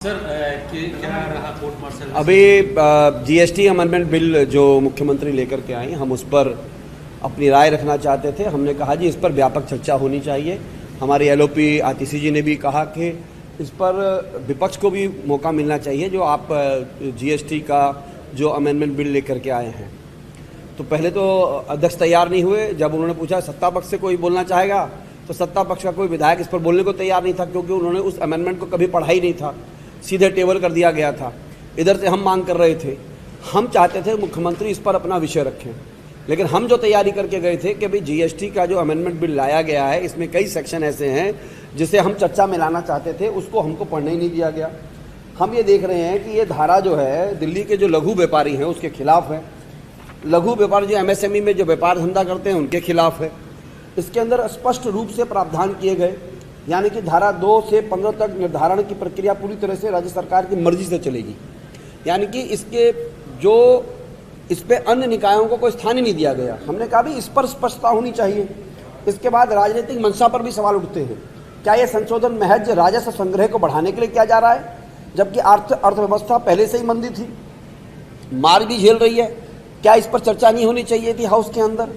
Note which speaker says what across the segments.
Speaker 1: Sir क्या रहा court martial?
Speaker 2: अभी जीएसटी अमेंडमेंट बिल जो मुख्यमंत्री लेकर के आए, हम उस पर अपनी राय रखना चाहते थे। हमने कहा जी इस पर व्यापक चर्चा होनी चाहिए। हमारे एलओपी आतिशी जी ने भी कहा कि इस पर विपक्ष को भी मौका मिलना चाहिए। जो आप जीएसटी का जो अमेंडमेंट बिल लेकर के आए हैं, तो पहले तो अध्यक्ष तैयार नहीं हुए। जब उन्होंने पूछा सत्ता पक्ष से कोई बोलना चाहेगा, तो सत्ता पक्ष का कोई विधायक इस पर बोलने को तैयार नहीं था, क्योंकि उन्होंने उस अमेंडमेंट को कभी पढ़ा ही नहीं था, सीधे टेबल कर दिया गया था। इधर से हम मांग कर रहे थे, हम चाहते थे मुख्यमंत्री इस पर अपना विषय रखें, लेकिन हम जो तैयारी करके गए थे कि भाई जीएसटी का जो अमेंडमेंट बिल लाया गया है, इसमें कई सेक्शन ऐसे हैं जिसे हम चर्चा में लाना चाहते थे, उसको हमको पढ़ने ही नहीं दिया गया। हम ये देख रहे हैं कि ये धारा जो है दिल्ली के जो लघु व्यापारी हैं उसके खिलाफ है, लघु व्यापारी जो एमएसएमई में जो व्यापार धंधा करते हैं उनके खिलाफ है। इसके अंदर स्पष्ट रूप से प्रावधान किए गए, यानी कि धारा 2 से 15 तक निर्धारण की प्रक्रिया पूरी तरह से राज्य सरकार की मर्जी से चलेगी। यानी कि इसके जो इस पे अन्य निकायों को कोई स्थान ही नहीं दिया गया। हमने कहा भी इस पर स्पष्टता होनी चाहिए। इसके बाद राजनीतिक मंशा पर भी सवाल उठते हैं, क्या ये संशोधन महज राजस्व संग्रह को बढ़ाने के लिए किया जा रहा है, जबकि अर्थव्यवस्था पहले से ही मंदी थी, मार भी झेल रही है। क्या इस पर चर्चा नहीं होनी चाहिए थी हाउस के अंदर?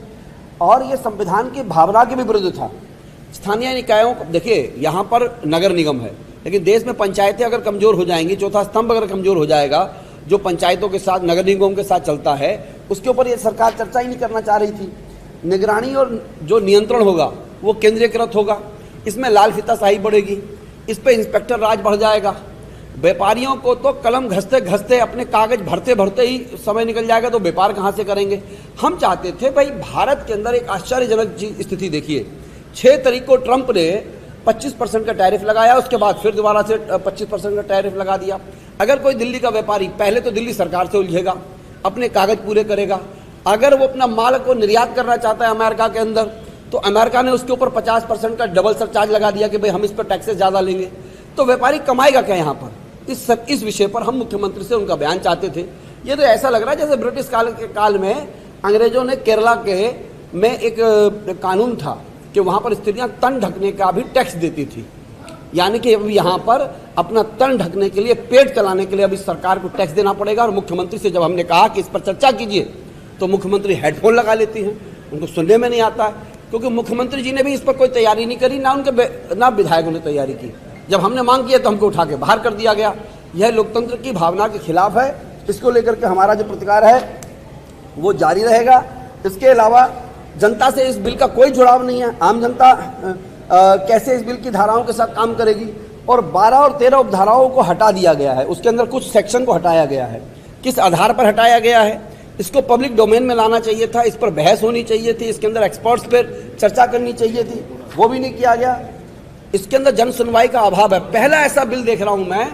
Speaker 2: और ये संविधान की भावना के भी विरुद्ध था। स्थानीय निकायों को देखिए, यहाँ पर नगर निगम है, लेकिन देश में पंचायतें अगर कमजोर हो जाएंगी, चौथा स्तंभ अगर कमजोर हो जाएगा जो पंचायतों के साथ नगर निगमों के साथ चलता है, उसके ऊपर ये सरकार चर्चा ही नहीं करना चाह रही थी। निगरानी और जो नियंत्रण होगा वो केंद्रीयकृत होगा, इसमें लाल फीताशाही बढ़ेगी, इस पर इंस्पेक्टर राज बढ़ जाएगा। व्यापारियों को तो कलम घसते घसते अपने कागज भरते भरते ही समय निकल जाएगा, तो व्यापार कहाँ से करेंगे? हम चाहते थे भाई, भारत के अंदर एक आश्चर्यजनक स्थिति देखिए, 6 तारीख को ट्रंप ने 25% का टैरिफ लगाया, उसके बाद फिर दोबारा से 25% का टैरिफ लगा दिया। अगर कोई दिल्ली का व्यापारी, पहले तो दिल्ली सरकार से उलझेगा, अपने कागज पूरे करेगा, अगर वो अपना माल को निर्यात करना चाहता है अमेरिका के अंदर, तो अमेरिका ने उसके ऊपर 50% का डबल सरचार्ज लगा दिया कि भाई हम इस पर टैक्सेस ज़्यादा लेंगे, तो व्यापारी कमाएगा क्या यहाँ पर? इस विषय पर हम मुख्यमंत्री से उनका बयान चाहते थे। ये तो ऐसा लग रहा है जैसे ब्रिटिश काल में अंग्रेजों ने केरला के में एक कानून था कि वहाँ पर स्त्रियाँ तन ढकने का भी टैक्स देती थी। यानी कि अब यहाँ पर अपना तन ढकने के लिए, पेट चलाने के लिए अब इस सरकार को टैक्स देना पड़ेगा। और मुख्यमंत्री से जब हमने कहा कि इस पर चर्चा कीजिए, तो मुख्यमंत्री हेडफोन लगा लेती हैं, उनको सुनने में नहीं आता है, क्योंकि मुख्यमंत्री जी ने भी इस पर कोई तैयारी नहीं करी, ना विधायकों ने तैयारी की। जब हमने मांग किया तो हमको उठा के बाहर कर दिया गया। यह लोकतंत्र की भावना के खिलाफ है। इसको लेकर के हमारा जो प्रतिकार है वो जारी रहेगा। इसके अलावा जनता से इस बिल का कोई जुड़ाव नहीं है। आम जनता कैसे इस बिल की धाराओं के साथ काम करेगी? और 12 और 13 उपधाराओं को हटा दिया गया है, उसके अंदर कुछ सेक्शन को हटाया गया है। किस आधार पर हटाया गया है? इसको पब्लिक डोमेन में लाना चाहिए था, इस पर बहस होनी चाहिए थी, इसके अंदर एक्सपर्ट्स पर चर्चा करनी चाहिए थी, वो भी नहीं किया गया। इसके अंदर जन सुनवाई का अभाव है। पहला ऐसा बिल देख रहा हूं मैं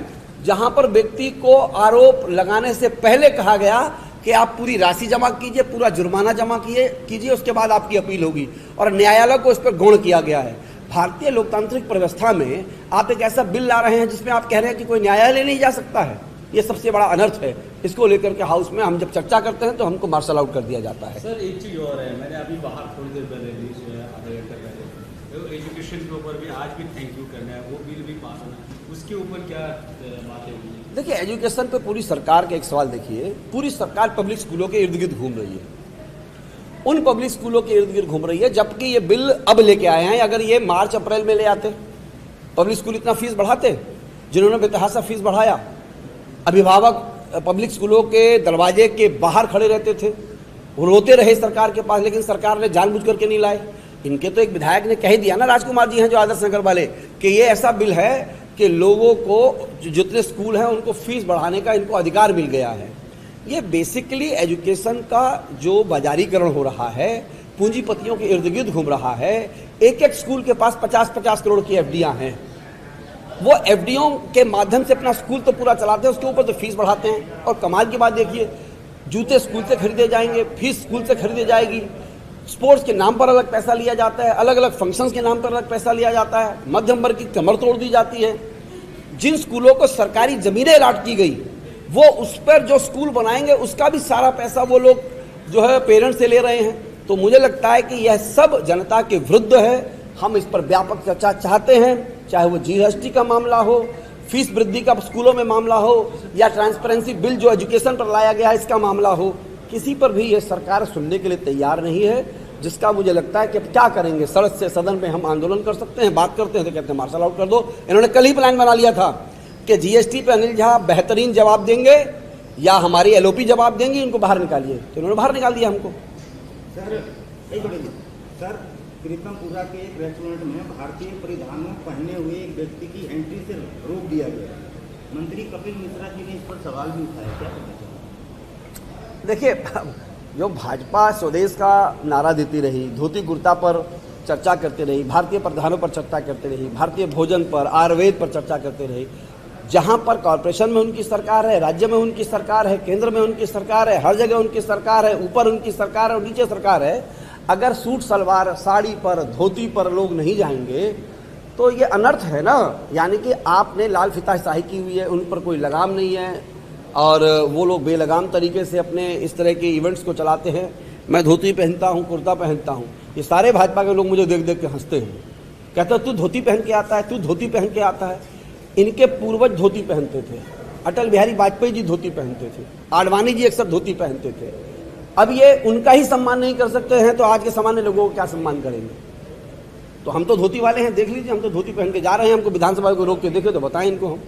Speaker 2: जहां पर व्यक्ति को आरोप लगाने से पहले कहा गया कि आप पूरी राशि जमा कीजिए, पूरा जुर्माना जमा कीजिए, उसके बाद आपकी अपील होगी, और न्यायालय को इस पर गौण किया गया है। भारतीय लोकतांत्रिक व्यवस्था में आप एक ऐसा बिल ला रहे हैं जिसमें आप कह रहे हैं कि कोई न्यायालय नहीं जा सकता है। ये सबसे बड़ा अनर्थ है। इसको लेकर के हाउस में हम जब चर्चा करते हैं तो हमको मार्शल आउट कर दिया जाता है।
Speaker 1: सर एक चीज़ और है, मैंने अभी बाहर थोड़ी देर पहले आधे घंटे पहले एजुकेशन के ऊपर भी आज भी थैंक यू करना है, वो बिल भी पास होना है, उसके ऊपर क्या बातें हुई?
Speaker 2: देखिए, एजुकेशन पे पूरी सरकार का एक सवाल देखिए, पूरी सरकार पब्लिक स्कूलों के इर्द गिर्द घूम रही है, उन पब्लिक स्कूलों के इर्द गिर्द घूम रही है, जबकि ये बिल अब लेके आए हैं। अगर ये मार्च अप्रैल में ले आते, पब्लिक स्कूल इतना फीस बढ़ाते? जिन्होंने बेतहासा फीस बढ़ाया, अभिभावक पब्लिक स्कूलों के दरवाजे के बाहर खड़े रहते थे, वो रोते रहे सरकार के पास, लेकिन सरकार ने जानबूझ करके नहीं लाए। इनके तो एक विधायक ने कह दिया ना, राजकुमार जी हैं जो आदर्श नगर वाले, कि ये ऐसा बिल है कि लोगों को जितने स्कूल हैं उनको फीस बढ़ाने का इनको अधिकार मिल गया है। ये बेसिकली एजुकेशन का जो बाजारीकरण हो रहा है, पूंजीपतियों के इर्द गिर्द घूम रहा है। एक एक स्कूल के पास 50-50 करोड़ की एफडीआं हैं, वो एफडीओ के माध्यम से अपना स्कूल तो पूरा चलाते हैं, उसके ऊपर तो फीस बढ़ाते हैं। और कमाल की बात देखिए, जूते स्कूल से खरीदे जाएंगे, फीस स्कूल से खरीदी जाएगी, स्पोर्ट्स के नाम पर अलग पैसा लिया जाता है, अलग अलग फंक्शंस के नाम पर अलग पैसा लिया जाता है, मध्यम वर्ग की कमर तोड़ दी जाती है। जिन स्कूलों को सरकारी जमीनें अलॉट की गई, वो उस पर जो स्कूल बनाएंगे उसका भी सारा पैसा वो लोग जो है पेरेंट्स से ले रहे हैं। तो मुझे लगता है कि यह सब जनता के विरुद्ध है। हम इस पर व्यापक चर्चा चाहते हैं, चाहे वो जीएसटी का मामला हो, फीस वृद्धि का स्कूलों में मामला हो या ट्रांसपेरेंसी बिल जो एजुकेशन पर लाया गया है इसका मामला हो, किसी पर भी ये सरकार सुनने के लिए तैयार नहीं है। जिसका मुझे लगता है कि अब क्या करेंगे, सड़क से सदन में हम आंदोलन कर सकते हैं, बात करते हैं तो कहते हैं मार्शल आउट कर दो। इन्होंने कल ही प्लान बना लिया था कि जीएसटी पे अनिल झा बेहतरीन जवाब देंगे या हमारी एलओपी जवाब देंगी, इनको बाहर निकालिए, तो इन्होंने बाहर निकाल दिया हमको।
Speaker 3: सर प्रीतमपुरा के एक रेस्टोरेंट में भारतीय परिधानों पहने हुए एक व्यक्ति की एंट्री से रोक दिया गया। मंत्री कपिल मिश्रा जी ने इस पर सवाल भी उठाया, क्या कहना चाहिए?
Speaker 2: देखिए, जो भाजपा स्वदेश का नारा देती रही, धोती कुर्ता पर चर्चा करते रही, भारतीय परिधानों पर चर्चा करते रही, भारतीय भोजन पर, आयुर्वेद पर चर्चा करते रही, जहां पर कॉरपोरेशन में उनकी सरकार है, राज्य में उनकी सरकार है, केंद्र में उनकी सरकार है, हर जगह उनकी सरकार है, ऊपर उनकी सरकार है और नीचे सरकार है, अगर सूट सलवार साड़ी पर धोती पर लोग नहीं जाएंगे तो ये अनर्थ है ना। यानी कि आपने लाल फीताशाही की हुई है, उन पर कोई लगाम नहीं है और वो लोग बेलगाम तरीके से अपने इस तरह के इवेंट्स को चलाते हैं। मैं धोती पहनता हूँ, कुर्ता पहनता हूँ, ये सारे भाजपा के लोग मुझे देख देख के हंसते हैं, कहते हैं तू धोती पहन के आता है, तू धोती पहन के आता है। इनके पूर्वज धोती पहनते थे, अटल बिहारी वाजपेयी जी धोती पहनते थे, आडवाणी जी अक्सर धोती पहनते थे। अब ये उनका ही सम्मान नहीं कर सकते हैं तो आज के सामान्य लोगों को क्या सम्मान करेंगे? तो हम तो धोती वाले हैं, देख लीजिए, हम तो धोती पहन के जा रहे हैं, हमको विधानसभा को रोक के देखे तो बताएं इनको हम।